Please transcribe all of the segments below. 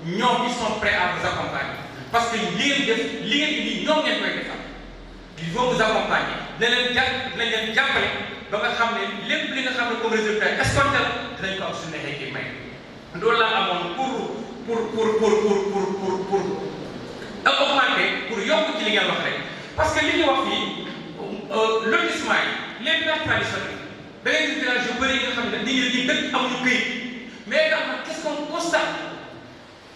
ñoom ils sont prêts à vous accompagner parce que li ngeen def li ngeen indi ñoom ngeen koy defal ils vont vous accompagner dinañ leen jàppale ba nga xam ne lépp li nga xam ne comme résultat escompté la dinañ ko am su neexee kii may loolu laa amoon pour augmenter pour yokk ci li ngeen wax rek parce que li ñu wax fii lotissement yi les villages traditionnels da ngay gis village yu bëri yi nga xam ne nit ñi dañuy dëkk amuñu këyit mais également qu'est-ce qu'on constate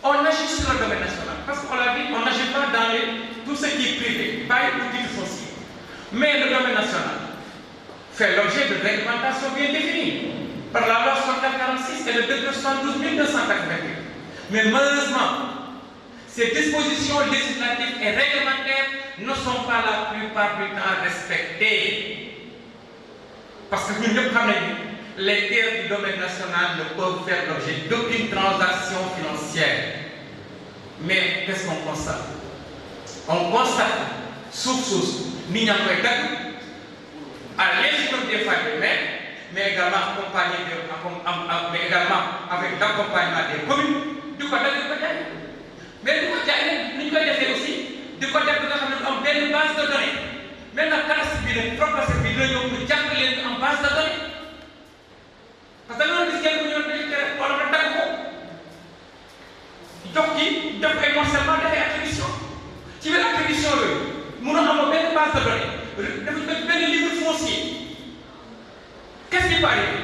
on agit sur le domaine national parce que on l'a dit on n'agit pas dans tout ce qui est privé pas pour titre foncier mais le domaine national fait l'objet de réglementation bien définie par la loi 6446 et le décret 72 288 mais malheureusement ces dispositions législatives et réglementaires ne sont pas la plupart du temps respectées parce que ñun ñëpp xam nañu les terres du domaine national ne peuvent faire l'objet d'aucune transaction financière. Mais qu'est-ce qu'on constate? On constate, source, ni ñaa koy dagg à l'insuffisance des familles, mais également accompagné mais également avec l'accompagnement des communes, du ko dagg di ko jaay. Mais du ko jaay ni ñu koy defee aussi di ko def nga xam ne am benn base de données. Maintenant cadastre bi nag processus bi dina ñëw pour jàpp leen en base de données. Parce que loolu gis ngeen ko ñëw dañuy tere wala nga dagg ko jox ki def ay morcellement dafay attribution ci biir attribution yooyu mun a am benn base de données dafa benn livre foncier qu'est-ce qui peut arriver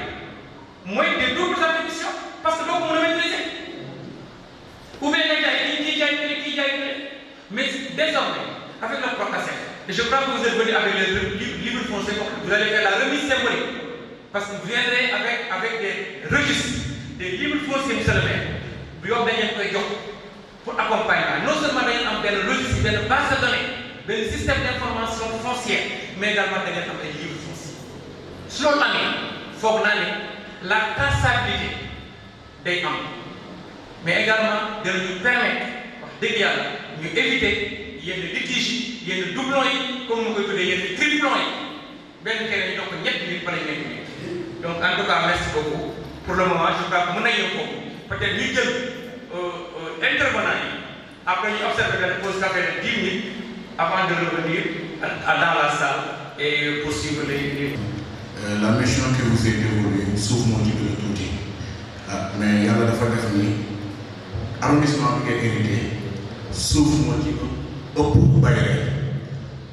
mooy des doubles attributions parce que doo ko mën a maîtriser ou bien nga jaay kii jaay mais désormais avec le Procasef et je crois que vous êtes venu avec les livres fonciers vous allez faire la remise symbolique. Parce que vous viendrez avec des registres, des livres fonciers, monsieur le maire, pour accompagner. Non seulement dans un registre, une base de données, un système d'information foncière, mais également dans des livres fonciers. Selon l'année, il faut la traçabilité des hommes, mais également de nous permettre d'éviter il y a des litiges, il y a des doublons, comme nous le disons, il y a des triplons. Ben kéré donc ñett nit bala ñu donc en tout cas merci beaucoup pour le moment je crois que mën nañu ko peut-être ñu jël intervenant yi après ñu observer la pause café de 10 minutes avant de revenir dans la salle et poursuivre les la mission que vous avez déroulée suuf moo ci gën a tuuti mais yàlla dafa def ni arrondissement bi ngay hérité suuf moo ci ëpp bayre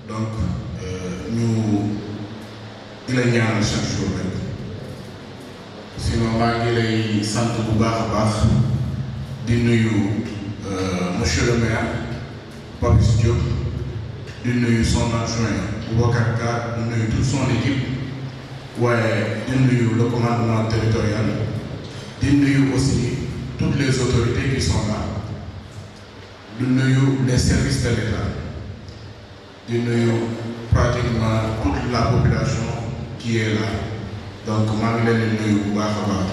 donc ñu di la ñaanal chaque jour rek sinon maa ngi lay sant bu baax a baax di nuyu monsieur le maire Papis Diop di nuyu son adjoint Boubacar Ka di nuyu toute son équipe waaye di nuyu le commandement territorial di nuyu aussi toutes les autorités qui sont là di nuyu les services de l'État di nuyu pratiquement toute la population qui est là donc maa ngi leen di nuyu bu baax a baax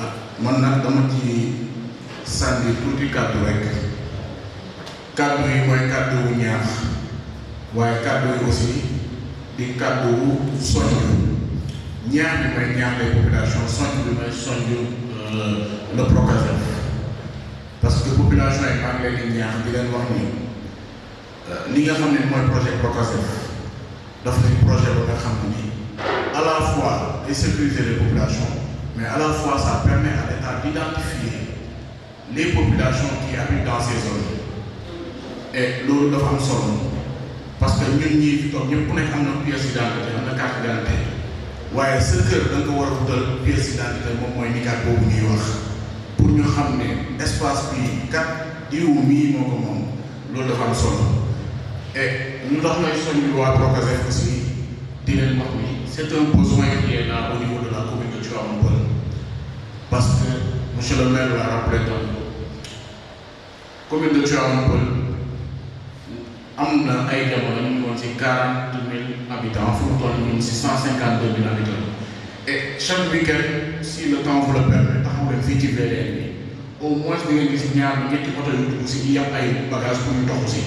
ak man nag dama ci sànni tuuti kàddu rek kàddu yi mooy kàddu wu ñaax waaye kàddu yi aussi di kàddu wu soññ ñaax bi mooy ñaax les populations soññ bi mooy soññ le Procasef parce que population yi maa ngi leen di ñaax di leen wax ni li nga xam ne mooy projet Procasef dafa nekk projet ba nga xam ni à la fois de sécuriser les populations mais à la fois ça permet à l'État d'identifier les populations qui habitent dans ces zones et loolu dafa am solo parce que ñun ñii fi toog ñëpp ku nekk am na pièce d'identité am na carte d'identité waaye sa kër da nga ko war a wutal pièce d'identité moom mooy nikat boobu ñuy wax pour ñu xam ne espace bi kat diw mii moo ko moom loolu dafa am solo et ñu dox may soññ waa Procasef aussi di leen wax ni c'est un besoin qui est là au niveau de la commune de Tivaouane Peulh parce que monsieur le maire l'a rappelé donc commune de Tivaouane Peulh am na ay jamono ñu ngi woon ci 40 000 habitants fu mu toll ñu ngi ci 152 000 habitants et chaque week-end si le temps vous le permet taxaw leen fii ci VDN bi au moins di ngeen gis ñaar ñetti oto yu dugg si di yàpp ay bagages pour ñu dox si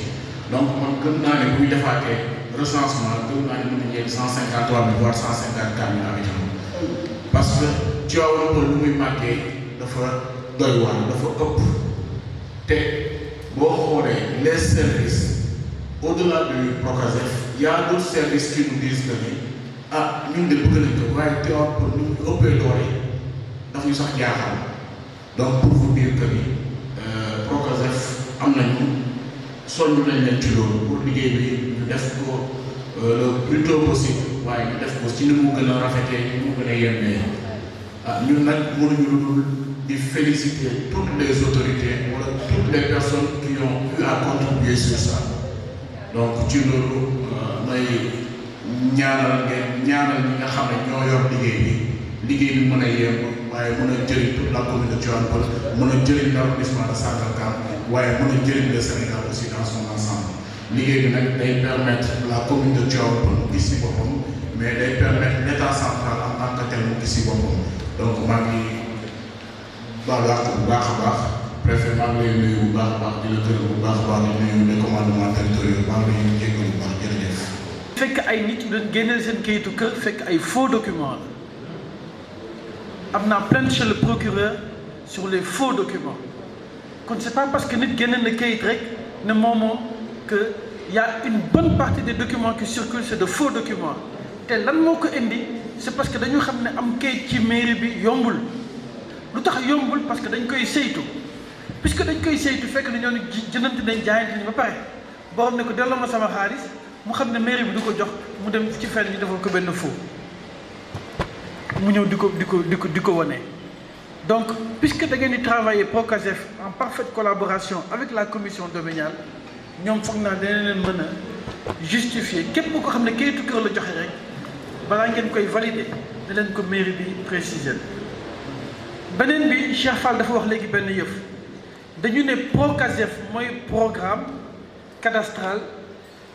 donc man gëm naa ne bu ñu defaatee recensement gëm naa ne mën nañu yegg 153 000 voire 154 000 habitants parce que Tivaouane Peulh lu muy màggee dafa doy waar dafa ëpp te boo xoolee les services au-delà du Procasef y a d'autres services qui nous disent que ni ñun de bëgg nañ ko waaye teewaat pour ñu ëppee doole daf ñu sax jaaxal donc pour vous dire que ni Procasef am nañu soññ nañ leen ci loolu pour liggéey bi ñu def ko le plus tôt possible waaye ñu def ko ci ni mu gën a rafetee ni mu gën a yembee ñun nag mënuñu lu dul di féliciter toutes les autorités wala toutes les personnes qui ont eu à contribuer sur ça donc ci loolu may ñaanal ñi nga xam ne ñoo yor liggéey bi mën a yemb waaye mën a jëriñ toute la commune de Tivaouane Peulh mën a jëriñ l'arrondissement de Sangalkam waaye mën a jëriñ le Sénégal aussi dans son ensemble liggéey bi nag day permettre la commune de Tivaouane Peulh mu gis si boppam mais day permettre l'état central en tant que tel mu gis si boppam donc maa ngi baalu àq bu baax a baax préfet maa ngi lay nuyu bu baax a baax di la gërëm bu baax a baax di nuyu les commandements territoriaux maa ngi lay jégalu bu baax jërëjëf. fekk ay nit yu leen génneel seen kayitu kër fekk ay faux documents la am naa plainte chez le procureur sur les faux documents kon c'est pas parce que nit génne na kayit rek ne moom que y a une bonne partie des documents qui circulent c'est de faux documents te lan moo ko indi c'est parce que dañu xam ne am kayit ci mairie bi yombul lu tax yombul parce que dañ koy saytu puisque dañ koy saytu fekk na ñoo jënante nañ jaayante ni ba pare boo xam ne ko delloo ma sama xaalis mu xam ne mairie bi du ko jox mu dem ci fenn ñu defal ko benn faux mu ñëw di ko wane. donc puisque da ngeen di travailler Procasef en parfaite collaboration avec la commission domaniale ñoom foog naa dana leen mën a justifier képp ko xam ne kayitu kër la joxe rek balaa ngeen koy valider da leen ko mairie bi préciser. beneen bi Cheikh Fall dafa wax léegi benn yëf dañu ne Procasef mooy programme cadastral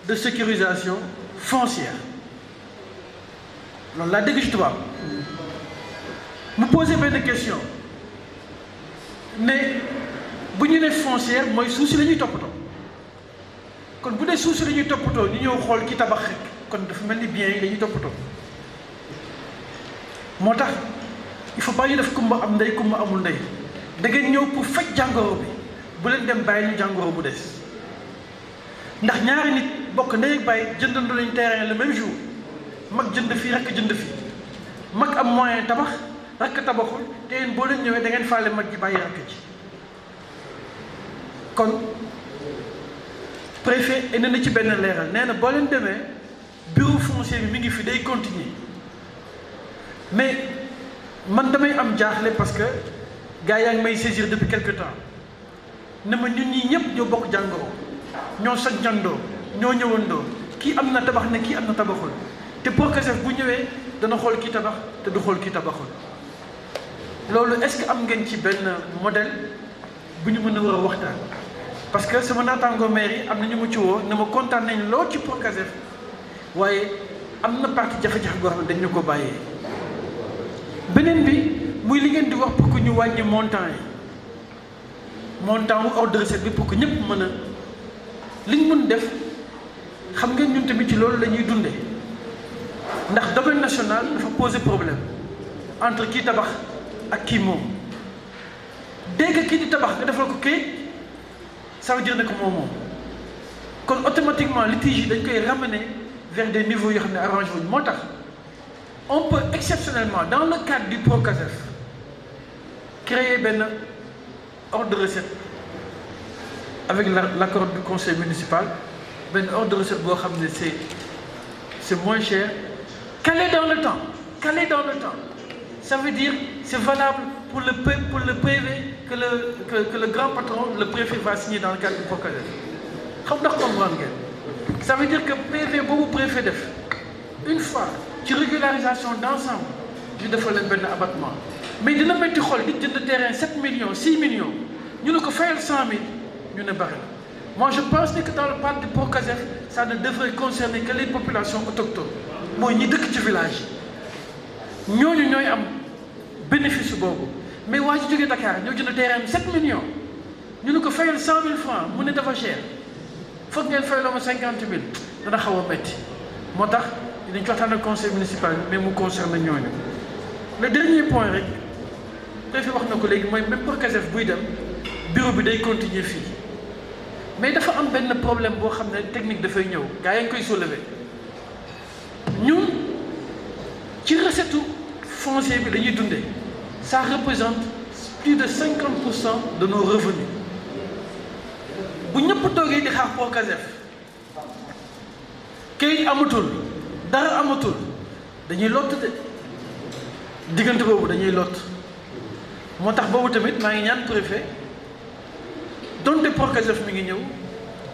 de sécurisation foncière loolu laa dégg ci tubaab mu posé benn question ne bu ñu ne foncière mooy suuf si la ñuy toppatoo kon bu dee suuf si la ñuy toppatoo ñu ñëw xool ci tabax rek kon dafa mel ni biens yi la ñuy toppatoo moo tax il faut pas ñu def kumba am ndey kumba amul ndey da ngeen ñëw pour faj jàngoro bi bu leen dem bàyyi ñu jàngoro bu des ndax ñaari nit bokk ndey ak bàyyi jëndandoo nañ terrain le même jour mag jënd fii rakk jënd fii mag am moyen tabax rakk tabaxul te yéen boo leen ñëwee da ngeen faale mag ji bàyyi rakk ci kon préfet indi na ci benn leeral nee na boo leen demee bureau foncier bi mi ngi fi day continuer mais man damay am jaaxle parce que gars yaa ngi may saisir depuis quelque temps ne ma ñun ñii ñëpp ñoo bokk jàngoro ñoo sañcandoo ñoo ñëwandoo kii am na tabax ne kii am na tabaxul te Procasef bu ñëwee dana xool kii tabax te du xool kii tabaxul loolu est-ce que am ngeen ci benn modèle bu ñu mën a war a waxtaan parce que sama naataango maire yi am na ñu ma ci woo ne ma kontaan nañ loo ci Procasef waaye am na partie jafe-jafe boo xam ne dañ ñu ko bàyyee beneen bi muy li ngeen di wax pour que ñu wàññi montant wu ordre de recette bi pour que ñëpp mën a liñ mën def xam ngeen ñun tamit ci loolu la ñuy dundee ndax domaine national dafa poser problème entre kii tabax ak kii moom dégg nga kii di tabax nga defal ko kayit ça veut dire ne que moom kon automatiquement litige yi dañ koy ramener vers des niveaux yoo xam ne arrangé wuñ moo tax on peut exceptionnellement dans le cadre du Procasef créer benn ordre de recette avec l'accord du conseil municipal benn ordre de recette boo xam ne c'est moins cher calé dans le temps ça veut dire c'est valable pour le PV que le grand patron le préfet va signer dans le cadre du Procasef xam ndax comprendre ngeen ça veut dire que PV boobu préfet def une fois ci régularisation d'ensemble ñu defal leen benn abattement mais dina métti xool di jënd terrain 7 millions 6 millions ñu ne ko fayal 100 000 ñu ne bari na moi je pense que dans le cadre du Procasef ça ne devrait concerner que les populations autochtones mooy ñi dëkk ci village yi ñooñu ñooy am bénéfice boobu mais waa ji jógee Dakar ñoo jënd terrain 7 millions ñu ne ko fayal 100 000 francs mu ne dafa cher foog ngeen fayloo ma 50 000 dana xaw a métti moo tax dinañ ci waxtaan ak conseil municipal mais mu concerne ñooñu. le dernier point rek préfet wax na ko léegi mooy même Procasef buy dem bureau bi day continuer fii mais dafa am benn problème boo xam ne technique dafay ñëw gars yi ngi koy soulever ñun ci recette foncier bi dañuy dundee ça représente plus de 50% de nos revenus bu ñëpp toogee di xaar Procasef kayit amatul dara amatul dañuy lott de diggante boobu dañuy lott moo tax boobu tamit maa ngi ñaan préfet donte Procasef mi ngi ñëw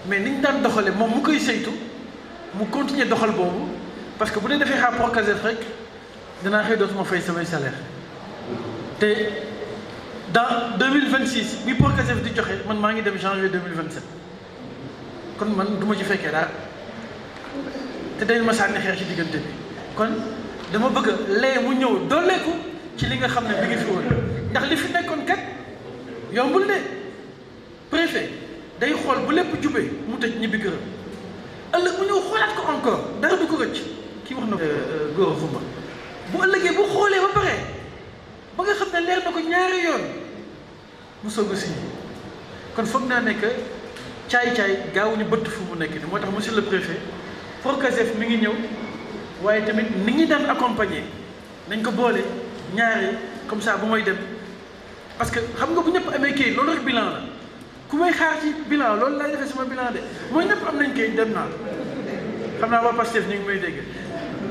mais niñ daan doxale moom mu koy saytu mu continuer doxal boobu parce que bu dee dafay xaar Procasef rek dinaa xëy dootuma fay samay salaire te dans 2026 bi Procasef di joxe man maa ngi dem janvier 2027 kon man du ma ci fekkee daal te dañ ma sànni xeex ci diggante bi kon dama bëgg lee mu ñëw dooleeku ci li nga xam ne bi ngi fi woon ndax li fi nekkoon kat yombul de préfet day xool bu lépp jubee mu tëj ñibbi këram ëllëg mu ñëw xoolaat ko encore dara du ko rëcc kii wax na góor xuma bu ëllëgee bu xoolee ba pare ba nga xam ne leer na ko ñaari yoon mu soog a signé kon foog naa ne que caay-caay gaawuñu bëtt fu mu nekk ni moo tax monsieur le préfet Procasef mi ngi ñëw waaye tamit ni ñi daan accompagner nañ ko boole ñaari comme ça bu may dem parce que xam nga bu ñëpp amee kayit loolu rek bilan la ku may xaar ci bilan loolu laay defee sama bilan de mooy ñëpp am nañ kayit dem naa xam naa waa Pastef ñu ngi may dégg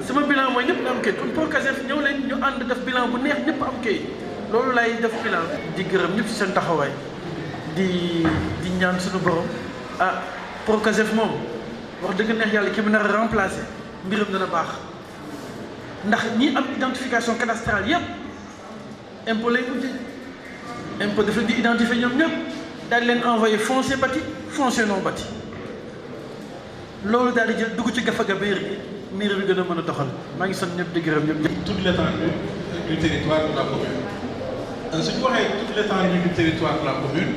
sama bilan mooy ñëpp am kayit kon Procasef ñëw leen ñu ànd def bilan bu neex ñëpp am kayit loolu lay def bilan di gërëm ñëpp ci seen taxawaay di ñaan suñu borom ah Procasef moom wax dëgg neex yàlla ki mu nar a remplacer mbiram dana baax ndax ñi am identification cadastrale yëpp impôt lay mujjee impôt daf leen di identifier ñoom ñëpp daal di leen envoyé foncier bâti foncier non bâti loolu daal di jël dugg ci gafaga biir bi miir bi gën a mën a doxal maa ngi sant ñëpp di gërëm ñëpp. toute l'étendue du territoire de la commune su ñu waxee toute l'étendue du territoire de la commune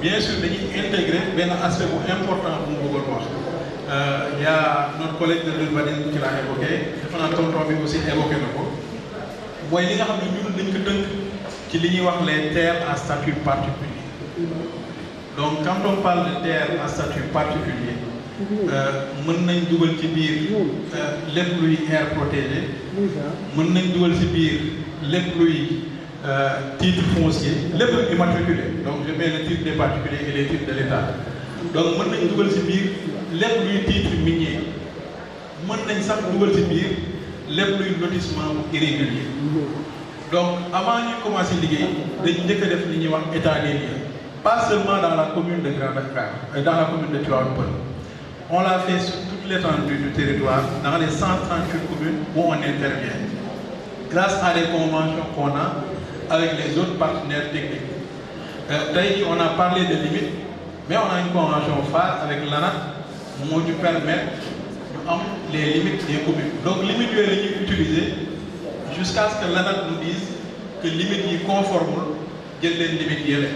bien sûr dañuy intégrer benn aspect bu important bu mu bëggoon wax. Il y a notre collègue de l'urbanisme qui l'a évoqué defe naa tonton bi aussi évoqué na ko mooy li nga xam ne ñun dañ ko tënk ci li ñuy wax les terres à statut particulier donc quand on parle de terres à statut particulier mën nañ dugal ci biir lépp luy aire protégée mën nañ dugal ci biir lépp luy titre foncier lépp luy immatriculé donc je mets le titre des particuliers et les titres de l'État donc mën nañ dugal ci biir lépp luy titre minier mën nañ sax dugal ci biir lépp luy lotissement irrégulier donc avant ñu commencé liggéey dañ njëkk a def li ñuy wax état des lieux pas seulement dans la commune de Grand Dakar dans la commune de Tivaouane Peulh on l'a fait sur toute l'étendue du territoire dans les 138 communes où on intervient grâce à des conventions qu'on a avec les autres partenaires techniques tey on a parlé de limites mais on a une convention phare avec l'ANAT moo ñu permettre ñu am les limites des communes donc limites yooyu la ñuy utiliser jusqu'à ce que l'ANAT nous dise que limites yi conforme jël leen limites yële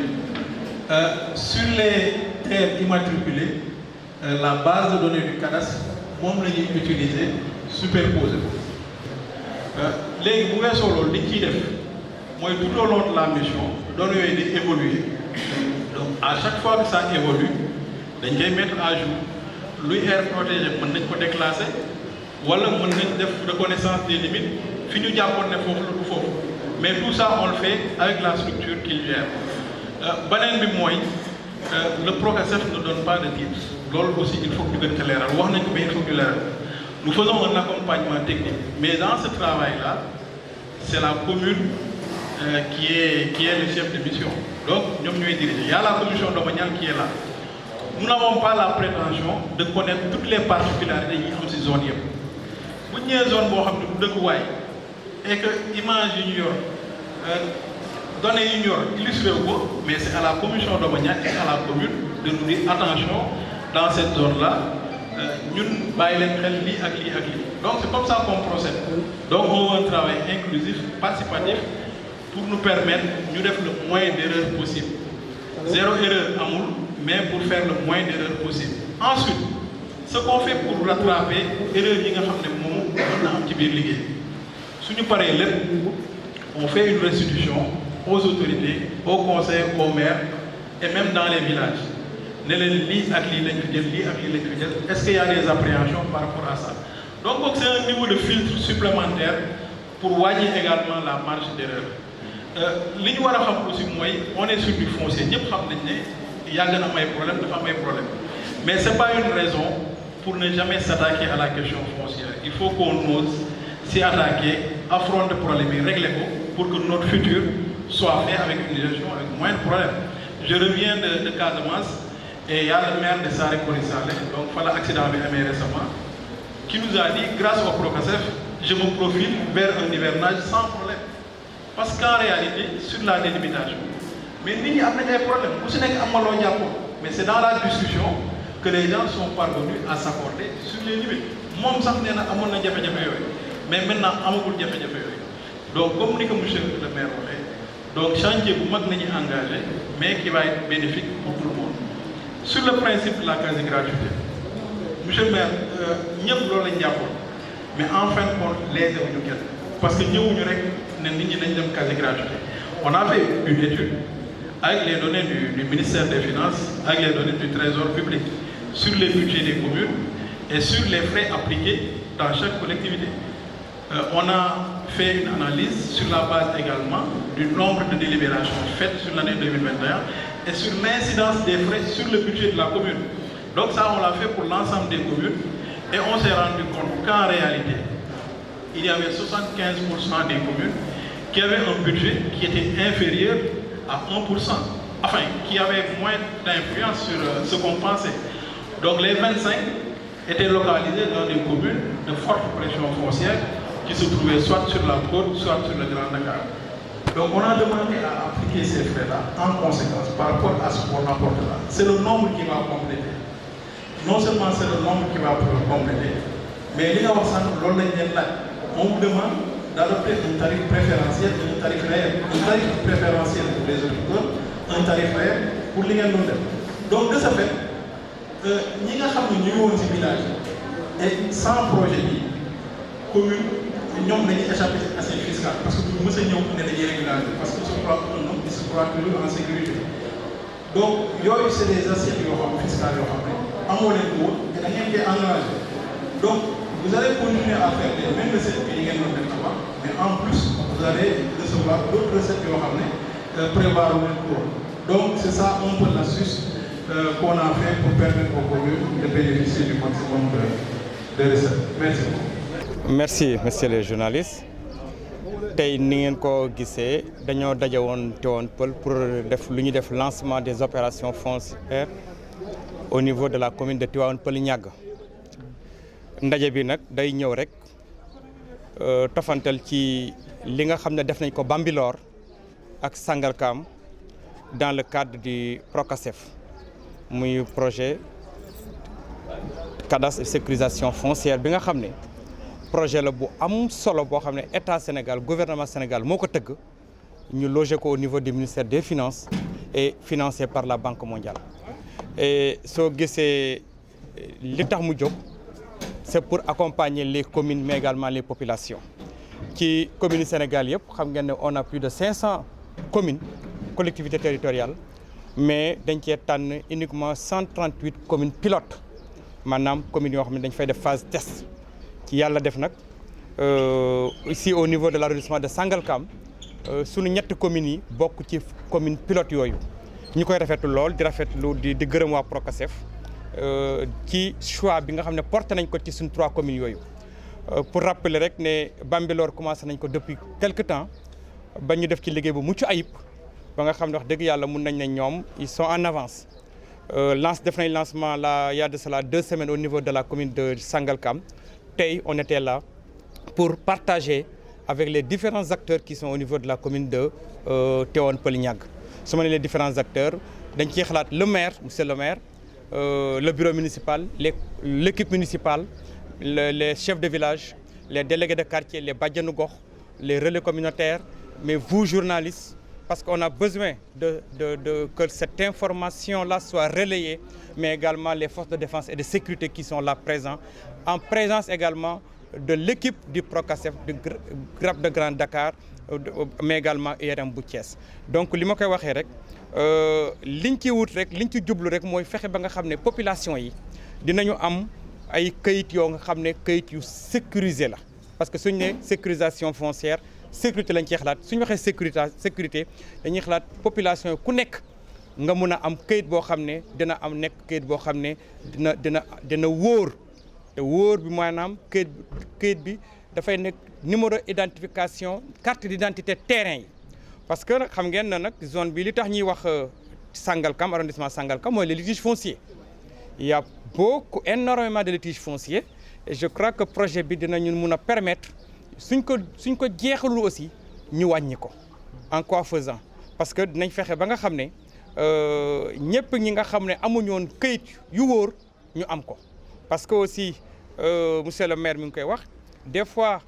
sur les terres immatriculées la base de données du cadastre moom la ñuy utiliser superposé léegi bu weesoo loolu li ñu ciy def mooy tout au long de la mission données yooyu di évoluer donc à chaque fois que ça évolue dañ koy mettre à jour luy aire protégée mën nañ ko déclasser wala mën nañ def reconnaissance des limites fi ñu jàppoon ne foofu la du foofu mais tout ça on le fait avec la structure qu'il gère beneen bi mooy le Procasef ne donne pas de titre loolu aussi il faut que ñu gën ko leeral wax nañ ko mais il faut que ñu leeral nous faisons un accompagnement technique mais dans ce travail là c'est la commune qui est le chef de mission donc ñoom ñooy diriger y a la commission domaniale qui est là. Nous n'avons pas la prétention de connaître toutes les particularités yi am ci zone yëpp bu ñu nee zone boo xam ne du dëkkuwaay et que image yi ñu yor données yi ñu yor illustré wu ko mais c'est à la commission domaniale et à la commune de nous dire attention dans cette zone là ñun bàyyi leen xel lii ak lii ak lii donc c'est comme ça qu'on procède donc on veut un travail inclusif participatif pour nous permettre ñu def le moins d'erreurs possible zéro erreur amul mais pour faire le moins d'erreurs possible. Ensuite, ce qu'on fait pour rattraper erreur yi nga xam ne moom mën na am ci biir liggéey suñu paree lépp on fait une restitution aux autorités, aux conseils, aux maires et même dans les villages. Est-ce qu'il y a des appréhensions par rapport à ça? Donc c'est un niveau de filtre supplémentaire pour voyer également la marge d'erreur. On est sur du foncier. Il y a des problèmes. Mais ce n'est pas une raison pour ne jamais s'attaquer à la question foncière. Il faut qu'on ose s'y attaquer, affronter le problème et régler pour que notre futur soit fait avec une gestion avec moins de problèmes. Je reviens de Casamance et il y a le maire de Saré-Korissalé, donc il fallait accident avec récemment, qui nous a dit, grâce au Procasef, je me profile vers un hivernage sans problème. Parce qu'en réalité, sur la délimitation, mais il y a des problèmes. Mais c'est dans la discussion que les gens sont parvenus à s'accorder sur les limites. Moi, je sais que mais maintenant, il y a des donc, comme dit M. le maire, donc chantier pour engagé, mais qui va être bénéfique pour tout le monde. Sur le principe de la quasi-gratuité, M. le maire, nous avons mais en fin de compte, les évolutions. Parce que nous avons une quasi-gratuité. On a fait une étude avec les données du ministère des Finances, avec les données du Trésor public, sur les budgets des communes et sur les frais appliqués dans chaque collectivité. On a fait une analyse sur la base également du nombre de délibérations faites sur l'année 2021 et sur l'incidence des frais sur le budget de la commune. Donc ça, on l'a fait pour l'ensemble des communes et on s'est rendu compte qu'en réalité, il y avait 75% des communes qui avaient un budget qui était inférieur à 1%, enfin, qui avait moins d'influence sur ce qu'on pensait. Donc les 25 étaient localisés dans des communes de forte pression foncière qui se trouvaient soit sur la côte, soit sur le Grand Dakar. Donc on a demandé à appliquer ces frais-là en conséquence par rapport à ce qu'on apporte là. C'est le nombre qui va compléter. Non seulement c'est le nombre qui va compléter, mais on vous demande d'adopter un tarif préférentiel et un tarif réel. Un tarif préférentiel pour les auditeurs, un tarif réel pour les gens. Donc de ce fait, nous avons un village et sans projet, commune, nous avons échappé à ces fiscales parce que nous avons régulariser parce que ce croit un se croit toujours en sécurité. Donc, c'est des assiettes fiscales à mon niveau et rien qui est engagé. Donc, vous allez continuer à faire les mêmes recettes que vous avez avant, mais en plus, vous allez recevoir d'autres recettes que vous avez prévoir le cours. Donc, c'est ça un peu l'astuce qu'on a fait pour permettre aux communes de bénéficier du maximum de recettes. Merci beaucoup. Merci, monsieur le journaliste. Tay ni ngeen ko gisee dañoo daje woon Tivaouane Peulh pour def lancement des opérations foncières au niveau de la commune de Tivaouane Peulh Niaga. Ndaje bi nag day ñëw rek tofantal ci li nga xam ne def nañ ko Bambilor ak Sangalkam dans le cadre du Procasef muy projet cadastre et sécurisation foncière bi nga xam ne projet la bu am solo boo xam ne état Sénégal gouvernement Sénégal moo ko tëgg ñu logé ko au niveau du ministère des Finances et financé par la Banque mondiale. Et soo gisee li tax mu jóg c'est pour accompagner les communes mais également les populations. Ci communes Sénégal yëpp xam ngeen ne on a plus de 500 communes collectivités territoriales mais dañ cee tànn uniquement 138 communes pilotes maanaam communes yoo xam ne dañ fay def phase test. Ci yàlla def nag ici au niveau de l'arrondissement de Sangalkam sunu ñetti communes yi bokk ci commune pilote yooyu ñu koy rafetlu lool di rafetlu di gërëm waa Procasef ci choix bi nga xam ne porté nañ ko ci suñu 3 communes yooyu. Pour rappeler rek ne Bambilor commencé nañ ko depuis quelque temps ba ñu def ci liggéey bu mucc ayib ba nga xam ne wax dëgg yàlla mun nañ ne ñoom ils sont en avance. Def nañ lancement il y a de cela 2 semaines au niveau de la commune de Sangalkam. On était là pour partager avec les différents acteurs qui sont au niveau de la commune de Tivaouane Peulh Niaga. Su ma nee les différents acteurs dañ ciy xalaat le maire monsieur le maire le bureau municipal l'équipe municipale les chefs de village les délégués de quartier les bajjanu gox les relais communautaires mais vous journalistes parce qu'on a besoin que cette information-là soit relayée mais également les forces de défense et de sécurité qui sont là présents en présence également de l'équipe du Procasef de GRAP de Grand Dakar mais également IRM bu Thiès. Donc li ma koy waxee rek liñ ci wut rek liñ ci jublu rek mooy fexe ba nga xam ne population yi dinañu am ay këyit yoo nga xam ne këyit yu sécurisé la parce que suñu ne sécurisation foncière sécurité lañ ciy xalaat suñu waxee sécurité dañuy xalaat population yi ku nekk nga mun a am këyit boo xam ne dina am nekk këyit boo xam ne dina wóor te wóor bi maanaam këyit bi dafay nekk numéro identification carte d'identité terrain yi parce que xam ngeen na nag zone bi li tax ñuy wax Sangalkam arrondissement Sangalkam mooy les litiges fonciers il y a énormément de litiges fonciers et je crois que projet bi dinañu mun a permettre suñ ko jeexalul aussi ñu wàññi ko en quoi faisant parce que dinañ fexe ba nga xam ne ñëpp ñi nga xam ne amuñu woon këyit yu wóor ñu am ko parce que aussi monsieur le maire mi ngi koy wax des fois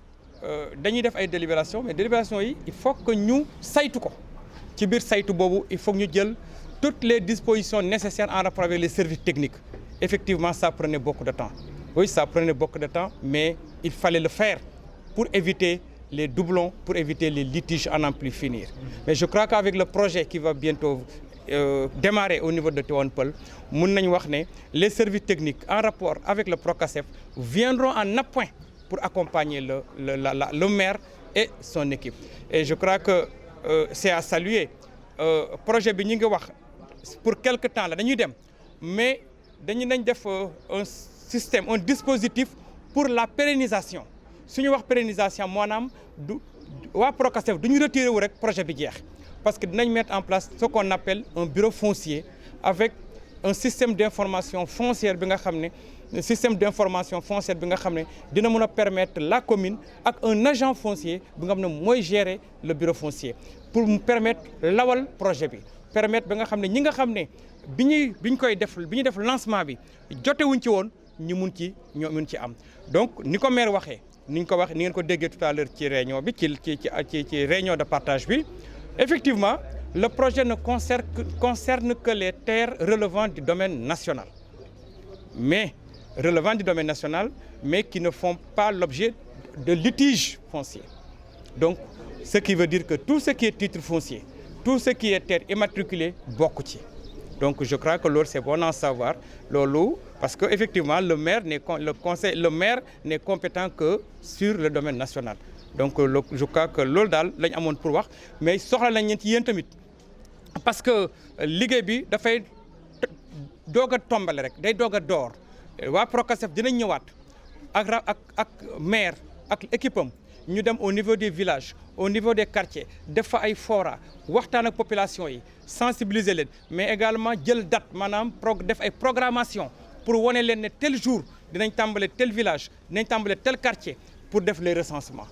dañuy def ay délibération mais délibération yi il faut que ñu saytu ko ci biir saytu boobu il faut que ñu jël toutes les dispositions nécessaires en rapport avec les services techniques effectivement ça prenait beaucoup de temps oui ça prenait beaucoup de temps mais il fallait le faire pour éviter les doublons, pour éviter les litiges à n'en plus finir. Mais je crois qu'avec le projet qui va bientôt démarrer au niveau de Tivaouane Peulh, les services techniques en rapport avec le Procasef viendront en appoint pour accompagner le maire et son équipe. Et je crois que c'est à saluer. Projet bi ñi ngi wax pour quelque temps là dañuy dem mais dañu nañ def un système, un dispositif pour la pérennisation. Suñu wax pérennisation maanaam du waa Procasef du ñu retiré wu rek projet bi jeex parce que dinañ mettre en place ce qu'on appelle un bureau foncier avec un système d'information foncière bi nga xam ne système d'information foncière bi nga xam ne dina mën a permettre la commune ak un agent foncier bi nga xam ne mooy gérer le bureau foncier pour mu permettre lawal projet bi permettre ba nga xam ne ñi nga xam ne bi ñuy def lancement bi jotewuñ ci woon ñu mun ci am donc ni ko maire waxee ni ngeen ko déggee tout à l'heure ci réunion bi ci réunion de partage bi effectivement le projet ne concerne que les terres relevant du domaine national mais qui ne font pas l'objet de litiges fonciers donc ce qui veut dire que tout ce qui est titre foncier tout ce qui est terre immatriculée bokk ci donc je crois que loolu c'est bon à savoir loolu parce que effectivement le maire n'est compétent que sur le domaine national donc je crois que loolu daal lañ amoon pour wax mais soxla nañ leen ci yéen tamit parce que liggéey bi dafay doog a tombale rek day doog a door waa Procasef dinañ ñëwaat ak maire ak équipe am ñu dem au niveau des villages au niveau des quartiers def fa ay fora waxtaan ak population yi sensibiliser leen mais également jël date maanaam def ay programmation pour wane leen ne tel jour dinañ tàmbale tel village dinañ tàmbale tel quartier pour def les recensements